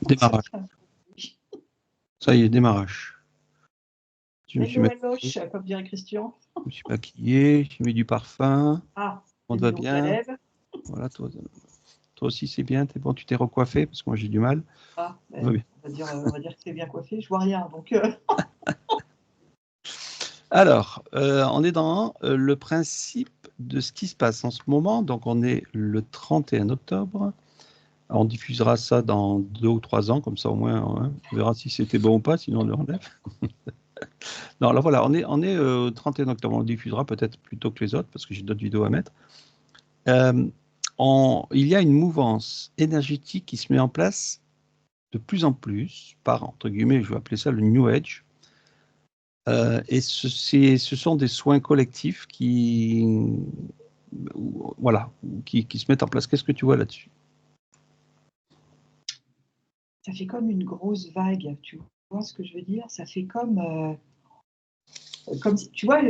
Démarrage. Ça y est, démarrage. Je me suis maquillée, comme dirait Christian. Je me suis maquillé, j'ai mis du parfum. Ah, on va bien. Voilà, toi aussi c'est bien. T'es bon, tu t'es recoiffé parce que moi j'ai du mal. Ah, on va dire que t'es bien coiffé. Je vois rien, donc. Alors, on est dans le principe de ce qui se passe en ce moment. Donc, on est le 31 octobre. On diffusera ça dans 2 ou 3 ans, comme ça au moins, hein, on verra si c'était bon ou pas, sinon on le enlève. Non, alors voilà, on est au 31 octobre. On le diffusera peut-être plus tôt que les autres, parce que j'ai d'autres vidéos à mettre. Il y a une mouvance énergétique qui se met en place de plus en plus par, entre guillemets, je vais appeler ça le New Age. Et ce sont des soins collectifs qui se mettent en place. Qu'est-ce que tu vois là-dessus? Ça fait comme une grosse vague, tu vois ce que je veux dire? Ça fait comme tu vois,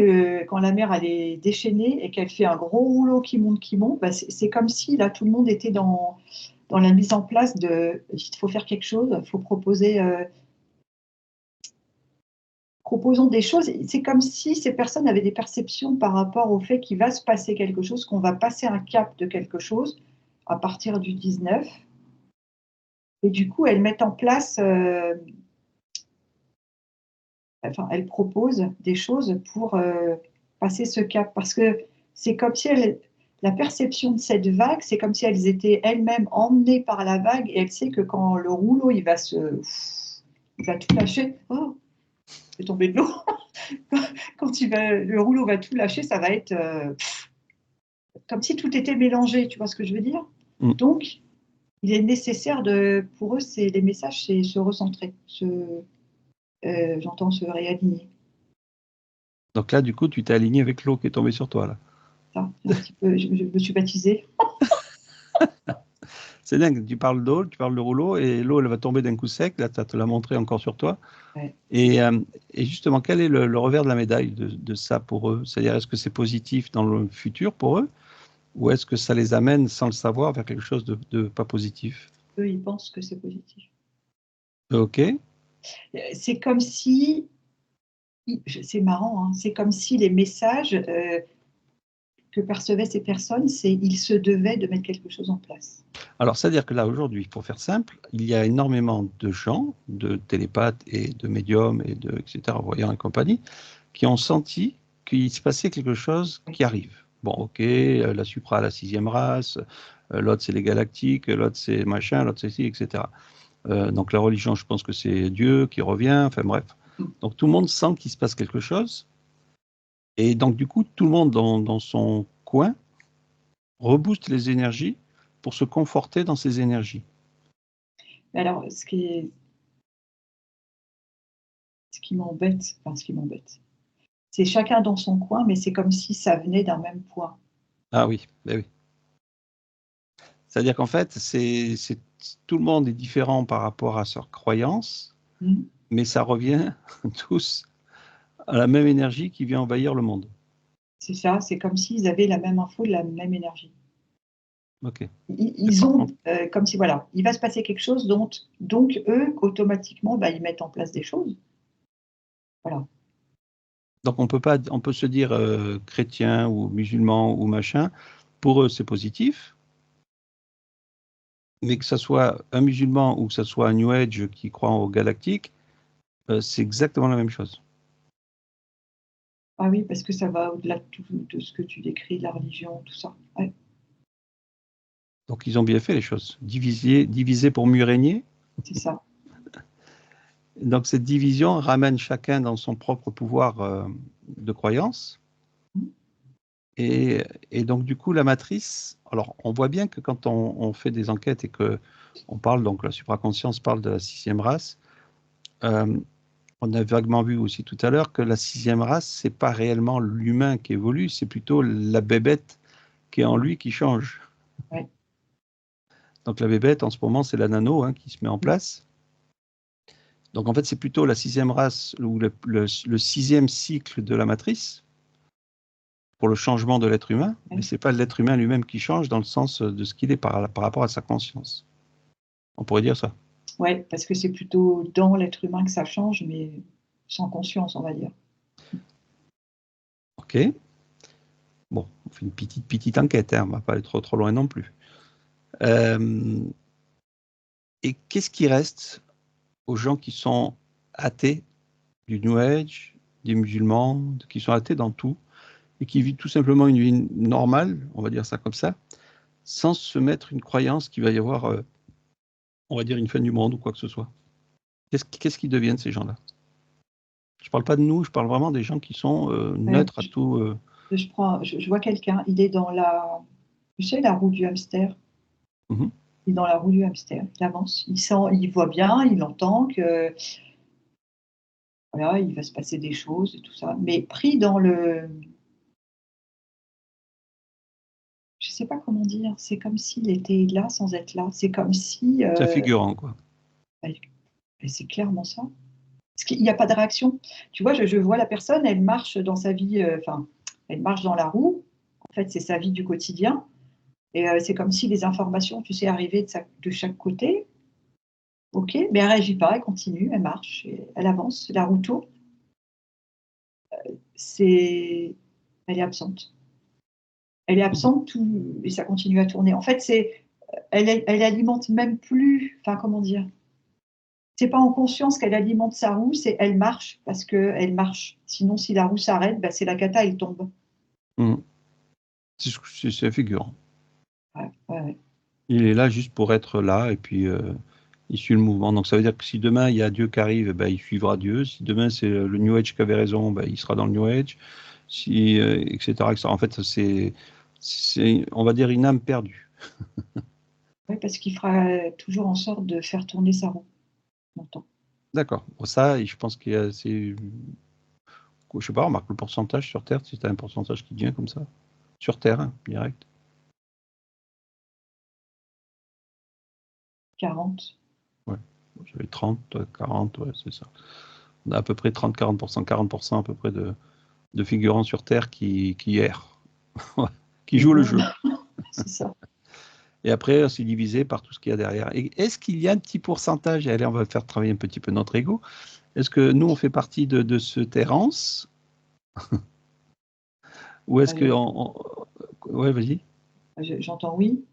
quand la mer elle est déchaînée et qu'elle fait un gros rouleau qui monte, bah c'est comme si là tout le monde était dans la mise en place de il faut faire quelque chose, il faut proposer. Proposons des choses. C'est comme si ces personnes avaient des perceptions par rapport au fait qu'il va se passer quelque chose, qu'on va passer un cap de quelque chose à partir du 19. Et du coup, elles mettent en place, elles proposent des choses pour passer ce cap. Parce que c'est comme si la perception de cette vague, c'est comme si elles étaient elles-mêmes emmenées par la vague et elles savent que quand le rouleau, il va tout lâcher. Oh, je vais tomber de l'eau. Quand le rouleau va tout lâcher, ça va être comme si tout était mélangé, tu vois ce que je veux dire? Donc, il est nécessaire pour eux, les messages, c'est se recentrer, j'entends se réaligner. Donc là, du coup, tu t'es aligné avec l'eau qui est tombée sur toi, là. Ça, un petit peu, je me suis baptisée. C'est dingue, tu parles d'eau, tu parles de rouleau, et l'eau, elle va tomber d'un coup sec, là, tu te l'as montré encore sur toi. Ouais. Et justement, quel est le revers de la médaille de ça pour eux? C'est-à-dire, est-ce que c'est positif dans le futur pour eux? Ou est-ce que ça les amène, sans le savoir, vers quelque chose de pas positif? Eux, ils pensent que c'est positif. Ok. C'est comme si, c'est marrant, hein, c'est comme si les messages que percevaient ces personnes, ils se devaient de mettre quelque chose en place. Alors, c'est-à-dire que là, aujourd'hui, pour faire simple, il y a énormément de gens, de télépathes et de médiums, etc., voyants et compagnie, qui ont senti qu'il se passait quelque chose qui arrive. Bon, ok, la supra, la 6e race, l'autre c'est les galactiques, l'autre c'est machin, l'autre c'est ci, etc. Donc la religion, je pense que c'est Dieu qui revient, enfin bref. Donc tout le monde sent qu'il se passe quelque chose. Et donc du coup, tout le monde dans son coin rebooste les énergies pour se conforter dans ces énergies. Alors, ce qui m'embête, c'est chacun dans son coin, mais c'est comme si ça venait d'un même point. Ah oui, ben oui. C'est-à-dire qu'en fait, tout le monde est différent par rapport à leur croyance, mais ça revient tous à la même énergie qui vient envahir le monde. C'est ça, c'est comme s'ils avaient la même info, la même énergie. Ok. Ils ont, comme si, voilà, il va se passer quelque chose, donc eux, automatiquement, ils mettent en place des choses. Voilà. Donc on peut se dire chrétien ou musulman ou machin, pour eux c'est positif, mais que ce soit un musulman ou que ce soit un New Age qui croit au galactique, c'est exactement la même chose. Ah oui, parce que ça va au-delà de ce que tu décris, de la religion, tout ça. Ouais. Donc ils ont bien fait les choses. Diviser pour mieux régner. C'est ça. Donc cette division ramène chacun dans son propre pouvoir de croyance. Et donc du coup la matrice, alors on voit bien que quand on fait des enquêtes et que on parle, donc la supraconscience parle de la 6e race, on a vaguement vu aussi tout à l'heure que la 6e race, c'est pas réellement l'humain qui évolue, c'est plutôt la bébête qui est en lui qui change. Ouais. Donc la bébête en ce moment c'est la nano qui se met en place. Donc en fait c'est plutôt la 6e race ou le 6e cycle de la matrice pour le changement de l'être humain, mais c'est pas l'être humain lui-même qui change dans le sens de ce qu'il est par rapport à sa conscience. On pourrait dire ça. Ouais, parce que c'est plutôt dans l'être humain que ça change, mais sans conscience, on va dire. Ok. Bon, on fait une petite enquête, hein, on ne va pas aller trop loin non plus. Et qu'est-ce qui reste aux gens qui sont athées du New Age, des musulmans, qui sont athées dans tout, et qui vivent tout simplement une vie normale, on va dire ça comme ça, sans se mettre une croyance qu'il va y avoir, on va dire, une fin du monde ou quoi que ce soit. Qu'est-ce qu'ils deviennent, ces gens-là? Je ne parle pas de nous, je parle vraiment des gens qui sont Ouais, neutres à tout. je vois quelqu'un, il est dans tu sais, la roue du hamster. Mhm. Il est dans la roue du hamster, il avance, il sent, il voit bien, il entend que voilà, il va se passer des choses et tout ça, mais pris dans je sais pas comment dire, c'est comme s'il était là sans être là. C'est comme si, C'est un figurant, quoi. bah, c'est clairement ça. Parce qu'il n'y a pas de réaction. Tu vois, je vois la personne, elle marche dans sa vie, enfin, elle marche dans la roue. En fait, c'est sa vie du quotidien. Et c'est comme si les informations, tu sais, arrivaient de chaque côté. OK, mais elle réagit pas, elle continue, elle marche, elle avance, la roue tourne. C'est, elle est absente. Elle est absente tout, et ça continue à tourner. En fait, elle alimente même plus, enfin, comment dire, c'est pas en conscience qu'elle alimente sa roue, c'est elle marche parce qu'elle marche. Sinon, si la roue s'arrête, bah, c'est la cata, elle tombe. Mhm. C'est un figurant. Ouais, ouais, ouais. Il est là juste pour être là et puis il suit le mouvement. Donc ça veut dire que si demain il y a Dieu qui arrive, ben, il suivra Dieu. Si demain c'est le New Age qui avait raison, ben, il sera dans le New Age. Si, etc., etc. En fait, c'est, on va dire, une âme perdue. Ouais, parce qu'il fera toujours en sorte de faire tourner sa roue longtemps. D'accord. Bon, ça, je pense qu'il y a, je sais pas, remarque le pourcentage sur Terre, si tu as un pourcentage qui vient comme ça. Sur Terre, hein, direct. 40. Ouais. J'avais 30, toi, 40, ouais, c'est ça. On a à peu près 30-40%, 40% à peu près de figurants sur Terre qui errent, qui Et jouent le bon, jeu. c'est ça. Et après, c'est divisé par tout ce qu'il y a derrière. Et est-ce qu'il y a un petit pourcentage, et allez, on va faire travailler un petit peu notre ego, est-ce que nous, on fait partie de ce terrance, ou est-ce que... Euh, Ouais, vas-y. J'entends oui.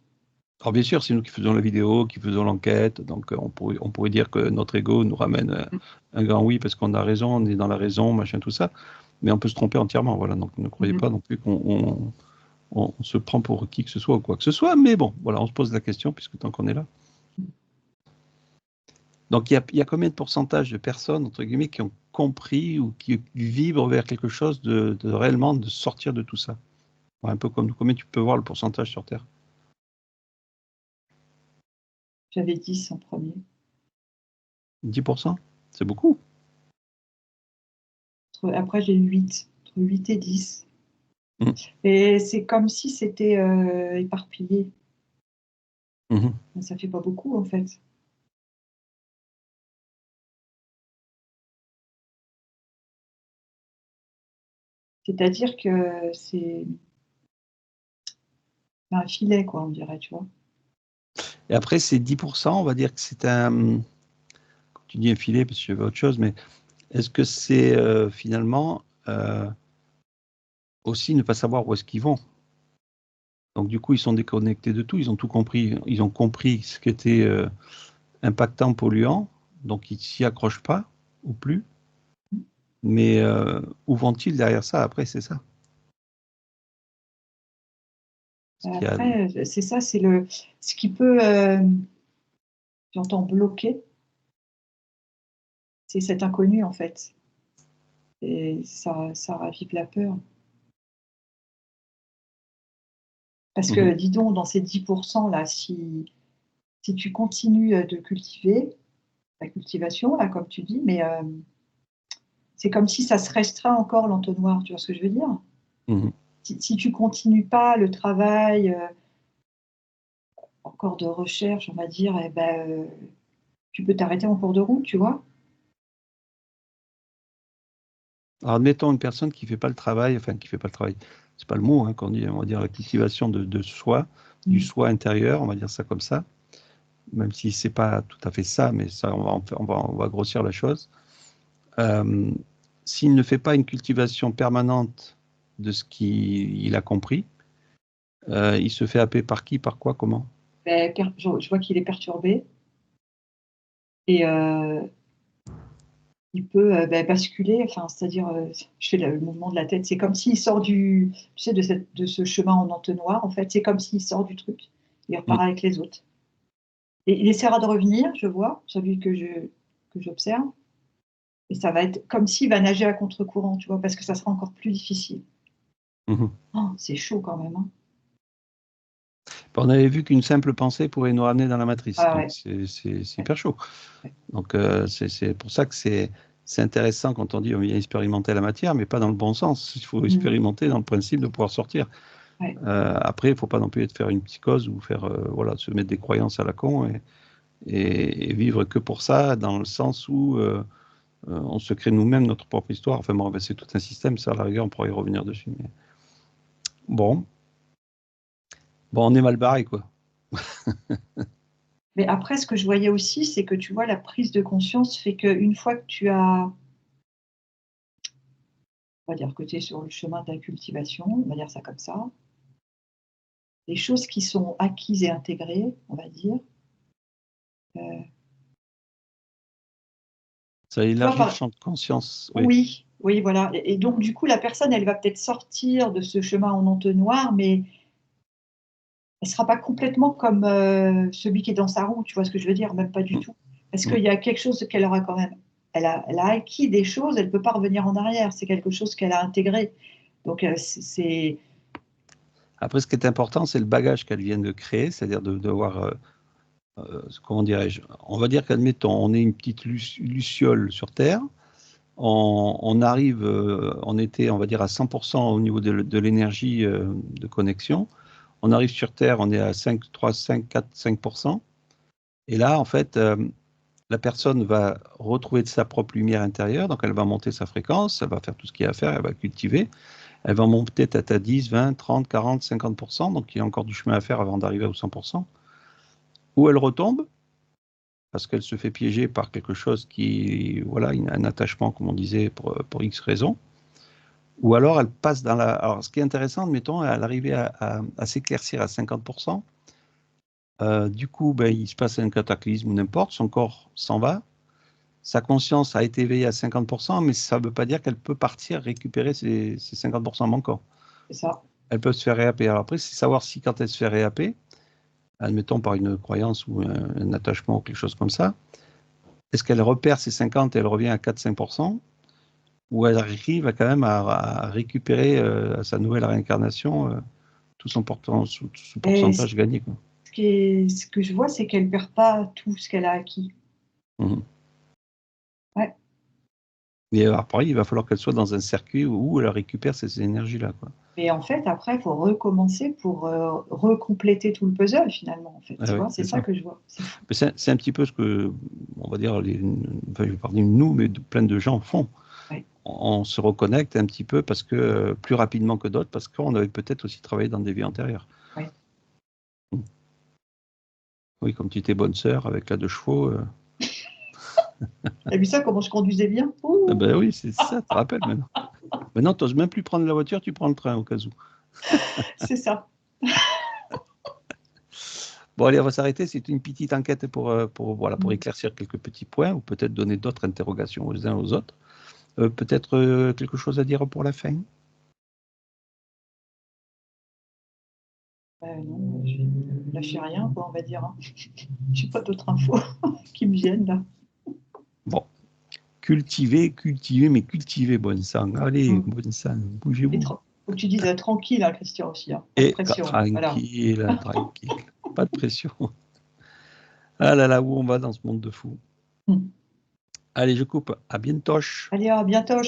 Alors bien sûr, c'est nous qui faisons la vidéo, qui faisons l'enquête, donc on pourrait dire que notre ego nous ramène un grand oui parce qu'on a raison, on est dans la raison, machin, tout ça, mais on peut se tromper entièrement, voilà, donc ne croyez Mhm. pas non plus qu'on se prend pour qui que ce soit ou quoi que ce soit, mais bon, voilà, on se pose la question puisque tant qu'on est là. Donc il y a combien de pourcentage de personnes, entre guillemets, qui ont compris ou qui vibrent vers quelque chose de réellement de sortir de tout ça? Ouais, un peu comme nous, combien tu peux voir le pourcentage sur Terre? J'avais 10 en premier. 10%? C'est beaucoup. Après, j'ai eu 8. Entre 8 et 10. Mhm. Et c'est comme si c'était éparpillé. Mhm. Mais ça fait pas beaucoup, en fait. C'est-à-dire que c'est un filet, quoi, on dirait, tu vois. Et après, ces 10%, on va dire que c'est un, tu dis un filet parce que je veux autre chose, mais est-ce que c'est finalement aussi ne pas savoir où est-ce qu'ils vont? Donc du coup, ils sont déconnectés de tout, ils ont tout compris, ils ont compris ce qui était impactant, polluant, donc ils s'y accrochent pas ou plus. Mais où vont-ils derrière ça? Après, c'est ça. Ce qu'il y a... Après, c'est ça, c'est ce qui peut, j'entends bloquer, c'est cet inconnu, en fait. Et ça ravive la peur. Parce Mhm. que, dis donc, dans ces 10% là, si tu continues de cultiver, la cultivation, là, comme tu dis, mais c'est comme si ça se restreint encore l'entonnoir, tu vois ce que je veux dire? Mhm. Si tu continues pas le travail, encore de recherche, on va dire, eh ben, tu peux t'arrêter en cours de route, tu vois? Alors, admettons une personne qui fait pas le travail, enfin qui fait pas le travail, c'est pas le mot hein, qu'on dit, on va dire la cultivation de soi, du Mmh. soi intérieur, on va dire ça comme ça. même si c'est pas tout à fait ça, mais ça, on va grossir la chose. S'il ne fait pas une cultivation permanente de ce qu'il a compris, il se fait happer par qui, par quoi, comment? Ben, je vois qu'il est perturbé et il peut basculer, enfin, c'est-à-dire, je fais le mouvement de la tête, c'est comme s'il sort tu sais, de ce chemin en entonnoir, en fait, c'est comme s'il sort du truc, il repart avec les autres. Et il essaiera de revenir, je vois, celui que j'observe, et ça va être comme s'il va nager à contre-courant, tu vois, parce que ça sera encore plus difficile. Mhm. Oh, c'est chaud quand même, hein. On avait vu qu'une simple pensée pouvait nous ramener dans la matrice, Ah donc ouais, c'est ouais, hyper chaud. ouais. Donc c'est pour ça que c'est intéressant quand on dit on vient expérimenter la matière, mais pas dans le bon sens. Il faut Mmh. expérimenter dans le principe de pouvoir sortir. Ouais. Après, il ne faut pas non plus faire une psychose ou faire voilà, se mettre des croyances à la con et vivre que pour ça, dans le sens où on se crée nous-mêmes notre propre histoire. Enfin bon, ben, c'est tout un système, ça à la rigueur, on pourrait y revenir dessus. Mais... Bon, on est mal barré, quoi. Mais après, ce que je voyais aussi, c'est que, tu vois, la prise de conscience fait qu'une fois que tu as, on va dire que tu es sur le chemin de la cultivation, on va dire ça comme ça, les choses qui sont acquises et intégrées, on va dire, heu, Ça tu vois, élargit le champ de conscience, oui. oui, oui, voilà, et donc du coup, la personne, elle va peut-être sortir de ce chemin en entonnoir, mais elle sera pas complètement comme, celui qui est dans sa roue, tu vois ce que je veux dire? Même pas du Mm, tout. Parce mm. qu'il y a quelque chose qu'elle aura quand même, elle a acquis des choses, elle peut pas revenir en arrière, c'est quelque chose qu'elle a intégré. Donc c'est Après, ce qui est important, c'est le bagage qu'elle vient de créer, c'est-à-dire de voir, comment dirais-je, on va dire qu'admettons, on est une petite luciole sur Terre, on arrive, on était, on va dire, à 100% au niveau de l'énergie de connexion. On arrive sur Terre, on est à 5, 3, 5, 4, 5%. Et là, en fait, la personne va retrouver de sa propre lumière intérieure, donc elle va monter sa fréquence, elle va faire tout ce qu'il y a à faire, elle va cultiver, elle va monter peut-être à 10, 20, 30, 40, 50%, donc il y a encore du chemin à faire avant d'arriver au 100%. Ou elle retombe, parce qu'elle se fait piéger par quelque chose qui, voilà, un attachement, comme on disait, pour X raisons. Ou alors elle passe dans la... Alors ce qui est intéressant, admettons, elle arrivait à s'éclaircir à 50%. Du coup, ben, il se passe un cataclysme ou n'importe, son corps s'en va, sa conscience a été éveillée à 50%, mais ça ne veut pas dire qu'elle peut partir récupérer ces 50% manquants. c'est ça. Elle peut se faire réhapper. Alors après, c'est savoir si quand elle se fait réhapper, admettons par une croyance ou un attachement ou quelque chose comme ça, est-ce qu'elle repère ses 50 et elle revient à 4-5%, ou elle arrive quand même à récupérer à sa nouvelle réincarnation tout son Et ce pourcentage gagné, quoi. ce que je vois, c'est qu'elle perd pas tout ce qu'elle a acquis. Mhm. Ouais, Et après, il va falloir qu'elle soit dans un circuit où elle récupère ces énergies-là, quoi. mais en fait, après, il faut recommencer pour, recompléter tout le puzzle finalement, en fait, Ah tu ouais, vois? C'est c'est ça ça. que je vois. C'est fou. Mais c'est un petit peu ce que, on va dire, enfin, je vais parler de nous, mais plein de gens font. Ouais, On se reconnecte un petit peu parce que plus rapidement que d'autres, parce qu'on avait peut-être aussi travaillé dans des vies antérieures. ouais. Oui, comme tu étais bonne sœur avec la 2 chevaux. Tu as vu ça, comment je conduisais bien? Ah Ouh! ben oui, c'est ça, tu te rappelles maintenant. Maintenant, tu n'oses même plus prendre la voiture, tu prends le train au cas où. C'est ça. Bon, allez, on va s'arrêter. C'est une petite enquête voilà, pour Mmh. éclaircir quelques petits points ou peut-être donner d'autres interrogations aux uns aux autres. Peut-être quelque chose à dire pour la fin? Non, je lâcher rien quoi, on va dire, hein. J'ai pas d'autres infos qui me viennent là. Bon, cultivez, mais cultivez, bonne sang. Allez, Mmh. bonne sang, Et bougez-vous. faut que tu dises, tranquille, hein, Christian aussi, hein, pas de Et pression, voilà. tranquille, tranquille, pas de pression. Ah là là, où on va dans ce monde de fou. Mmh. Allez, je coupe. À bientôt. Allez, à bientôt.